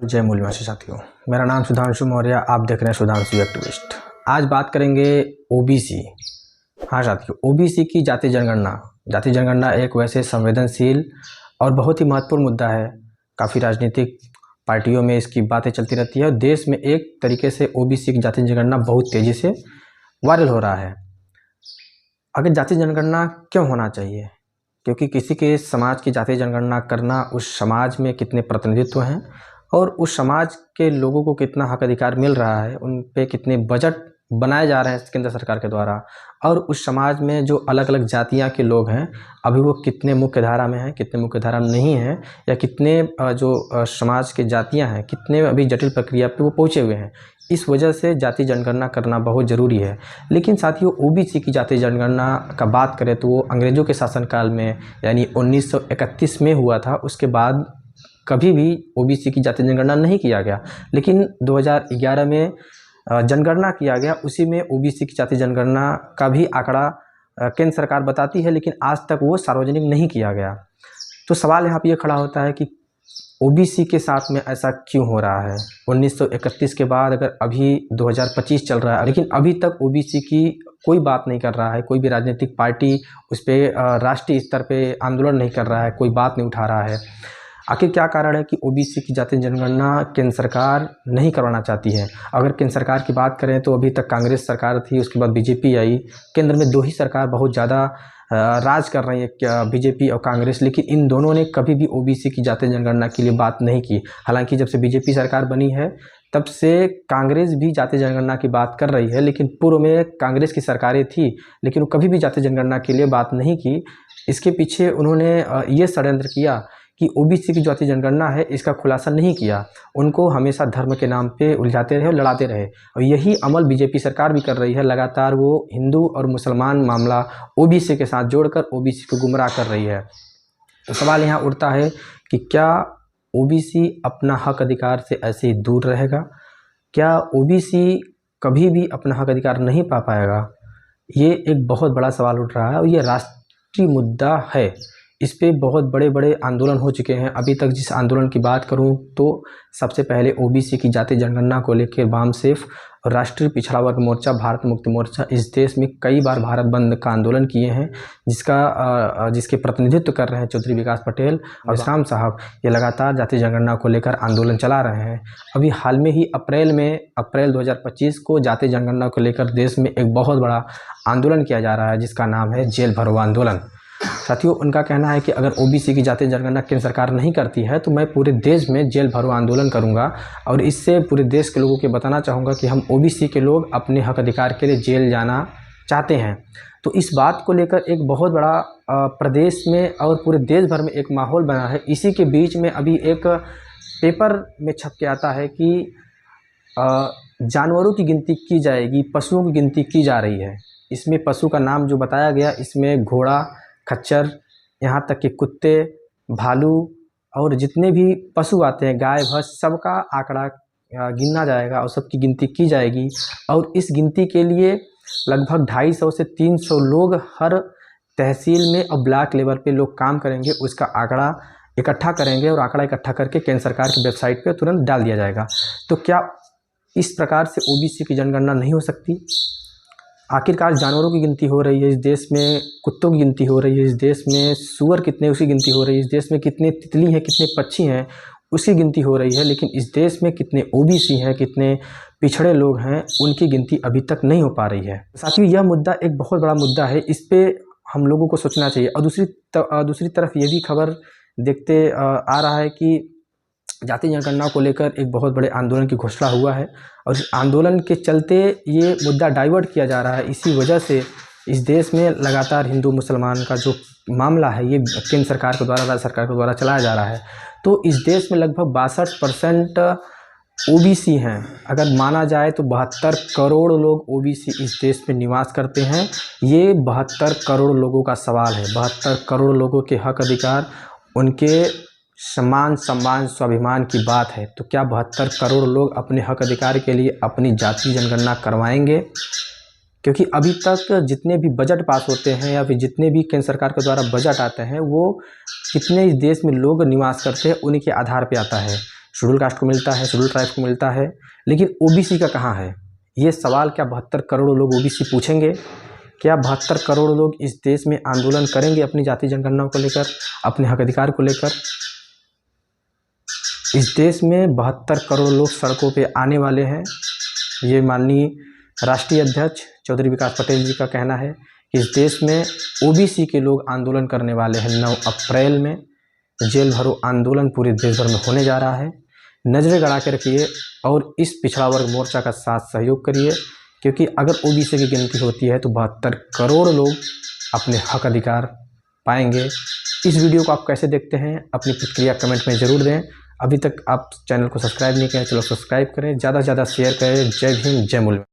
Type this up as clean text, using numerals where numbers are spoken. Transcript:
जय मूल्यवासी साथियों, मेरा नाम सुधांशु मौर्य, आप देख रहे हैं सुधांशु एक्टिविस्ट। आज बात करेंगे ओबीसी। हाँ साथियों, ओबीसी की जाति जनगणना एक वैसे संवेदनशील और बहुत ही महत्वपूर्ण मुद्दा है। काफ़ी राजनीतिक पार्टियों में इसकी बातें चलती रहती है और देश में एक तरीके से ओबीसी की जाति जनगणना बहुत तेज़ी से वायरल हो रहा है। अगर जाति जनगणना क्यों होना चाहिए? क्योंकि किसी के समाज की जाति जनगणना करना उस समाज में कितने प्रतिनिधित्व हैं और उस समाज के लोगों को कितना हक अधिकार मिल रहा है, उन पे कितने बजट बनाए जा रहे हैं केंद्र सरकार के द्वारा, और उस समाज में जो अलग अलग जातियां के लोग हैं अभी वो कितने मुख्य धारा में हैं, कितने मुख्य धारा में नहीं हैं, या कितने जो समाज के जातियां हैं कितने अभी जटिल प्रक्रिया पे वो पहुँचे हुए हैं। इस वजह से जाति जनगणना करना बहुत ज़रूरी है। लेकिन साथियों, ओबीसी की जाति जनगणना का बात करें तो वो अंग्रेज़ों के शासनकाल में यानी 1931 में हुआ था। उसके बाद कभी भी ओबीसी की जाति जनगणना नहीं किया गया। लेकिन 2011 में जनगणना किया गया, उसी में ओबीसी की जाति जनगणना का भी आंकड़ा केंद्र सरकार बताती है, लेकिन आज तक वो सार्वजनिक नहीं किया गया। तो सवाल यहाँ पे ये खड़ा होता है कि ओबीसी के साथ में ऐसा क्यों हो रहा है? 1931 के बाद अगर अभी 2025 चल रहा है, लेकिन अभी तक ओबीसी की कोई बात नहीं कर रहा है, कोई भी राजनीतिक पार्टी उस पर राष्ट्रीय स्तर पे आंदोलन नहीं कर रहा है, कोई बात नहीं उठा रहा है। आखिर क्या कारण है कि ओबीसी की जाति जनगणना केंद्र सरकार नहीं करवाना चाहती है? अगर केंद्र सरकार की बात करें तो अभी तक कांग्रेस सरकार थी, उसके बाद बीजेपी आई। केंद्र में दो ही सरकार बहुत ज़्यादा राज कर रही है, बीजेपी और कांग्रेस, लेकिन इन दोनों ने कभी भी ओबीसी की जाति जनगणना के लिए बात नहीं की। हालांकि जब से बीजेपी सरकार बनी है तब से कांग्रेस भी जाति जनगणना की बात कर रही है, लेकिन पूर्व में कांग्रेस की सरकारें थी लेकिन वो कभी भी जाति जनगणना के लिए बात नहीं की। इसके पीछे उन्होंने ये षड्यंत्र किया कि ओबीसी की जाति जनगणना है इसका खुलासा नहीं किया, उनको हमेशा धर्म के नाम पे उलझाते रहे और लड़ाते रहे। और यही अमल बीजेपी सरकार भी कर रही है। लगातार वो हिंदू और मुसलमान मामला ओबीसी के साथ जोड़कर ओबीसी को गुमराह कर रही है। तो सवाल यहाँ उठता है कि क्या ओबीसी अपना हक अधिकार से ऐसे ही दूर रहेगा? क्या ओबीसी कभी भी अपना हक अधिकार नहीं पा पाएगा? ये एक बहुत बड़ा सवाल उठ रहा है और ये राष्ट्रीय मुद्दा है। इस पे बहुत बड़े बड़े आंदोलन हो चुके हैं। अभी तक जिस आंदोलन की बात करूं तो सबसे पहले ओबीसी की जाति जनगणना को लेकर वामसेफ और राष्ट्रीय पिछड़ा वर्ग मोर्चा, भारत मुक्ति मोर्चा इस देश में कई बार भारत बंद का आंदोलन किए हैं, जिसके प्रतिनिधित्व कर रहे हैं चौधरी विकास पटेल और श्याम साहब। ये लगातार जाति जनगणना को लेकर आंदोलन चला रहे हैं। अभी हाल में ही अप्रैल 2025 को जाति जनगणना को लेकर देश में एक बहुत बड़ा आंदोलन किया जा रहा है, जिसका नाम है जेल भरो आंदोलन। साथियों, उनका कहना है कि अगर ओबीसी की जाति जनगणना केंद्र सरकार नहीं करती है तो मैं पूरे देश में जेल भरो आंदोलन करूंगा और इससे पूरे देश के लोगों को बताना चाहूँगा कि हम ओबीसी के लोग अपने हक अधिकार के लिए जेल जाना चाहते हैं। तो इस बात को लेकर एक बहुत बड़ा प्रदेश में और पूरे देश भर में एक माहौल बना है। इसी के बीच में अभी एक पेपर में छप के आता है कि जानवरों की गिनती की जाएगी, पशुओं की गिनती की जा रही है। इसमें पशु का नाम जो बताया गया, इसमें घोड़ा, खच्चर, यहाँ तक कि कुत्ते, भालू और जितने भी पशु आते हैं, गाय, भैंस, सबका आंकड़ा गिना जाएगा और सबकी गिनती की जाएगी। और इस गिनती के लिए लगभग 250 से 300 लोग हर तहसील में और ब्लॉक लेवल पे लोग काम करेंगे, उसका आंकड़ा इकट्ठा करेंगे और आंकड़ा इकट्ठा करके केंद्र सरकार की वेबसाइट पे तुरंत डाल दिया जाएगा। तो क्या इस प्रकार से ओबीसी की जनगणना नहीं हो सकती? आखिरकार जानवरों की गिनती हो रही है इस देश में, कुत्तों की गिनती हो रही है इस देश में, सूअर कितने उसकी गिनती हो रही है इस देश में, कितने तितली हैं, कितने पक्षी हैं उसकी गिनती हो रही है, लेकिन इस देश में कितने ओबीसी हैं, कितने पिछड़े लोग हैं, उनकी गिनती अभी तक नहीं हो पा रही है। साथियों, यह मुद्दा एक बहुत बड़ा मुद्दा है, इस पर हम लोगों को सोचना चाहिए। और दूसरी तरफ ये भी खबर देखते आ रहा है कि जाति जनगणना को लेकर एक बहुत बड़े आंदोलन की घोषणा हुआ है और इस आंदोलन के चलते ये मुद्दा डाइवर्ट किया जा रहा है। इसी वजह से इस देश में लगातार हिंदू मुसलमान का जो मामला है ये केंद्र सरकार के द्वारा, राज्य सरकार के द्वारा चलाया जा रहा है। तो इस देश में लगभग 62% ओबीसी हैं। अगर माना जाए तो 72 करोड़ लोग ओबीसी इस देश में निवास करते हैं। ये 72 करोड़ लोगों का सवाल है। 72 करोड़ लोगों के हक अधिकार, उनके सम्मान, स्वाभिमान की बात है। तो क्या 72 करोड़ लोग अपने हक अधिकार के लिए अपनी जाति जनगणना करवाएंगे? क्योंकि अभी तक जितने भी बजट पास होते हैं या फिर जितने भी केंद्र सरकार के द्वारा बजट आते हैं वो कितने इस देश में लोग निवास करते हैं उन्हीं के आधार पे आता है। शेड्यूल कास्ट को मिलता है, शेड्यूल ट्राइब को मिलता है, लेकिन ओबीसी का कहाँ है? ये सवाल क्या 72 करोड़ लोग ओबीसी पूछेंगे? क्या 72 करोड़ लोग इस देश में आंदोलन करेंगे अपनी जाति जनगणना को लेकर, अपने हक अधिकार को लेकर? इस देश में 72 करोड़ लोग सड़कों पे आने वाले हैं। ये माननीय राष्ट्रीय अध्यक्ष चौधरी विकास पटेल जी का कहना है कि इस देश में ओबीसी के लोग आंदोलन करने वाले हैं। 9 अप्रैल में जेल भरो आंदोलन पूरे देश भर में होने जा रहा है। नजरें गड़ा के रखिए और इस पिछड़ा वर्ग मोर्चा का साथ सहयोग करिए, क्योंकि अगर ओबीसी की गिनती होती है तो 72 करोड़ लोग अपने हक अधिकार पाएंगे। इस वीडियो को आप कैसे देखते हैं, अपनी प्रतिक्रिया कमेंट में ज़रूर दें। अभी तक आप चैनल को सब्सक्राइब नहीं करें, चलो सब्सक्राइब करें, ज़्यादा से ज़्यादा शेयर करें। जय भीम, जय मूल।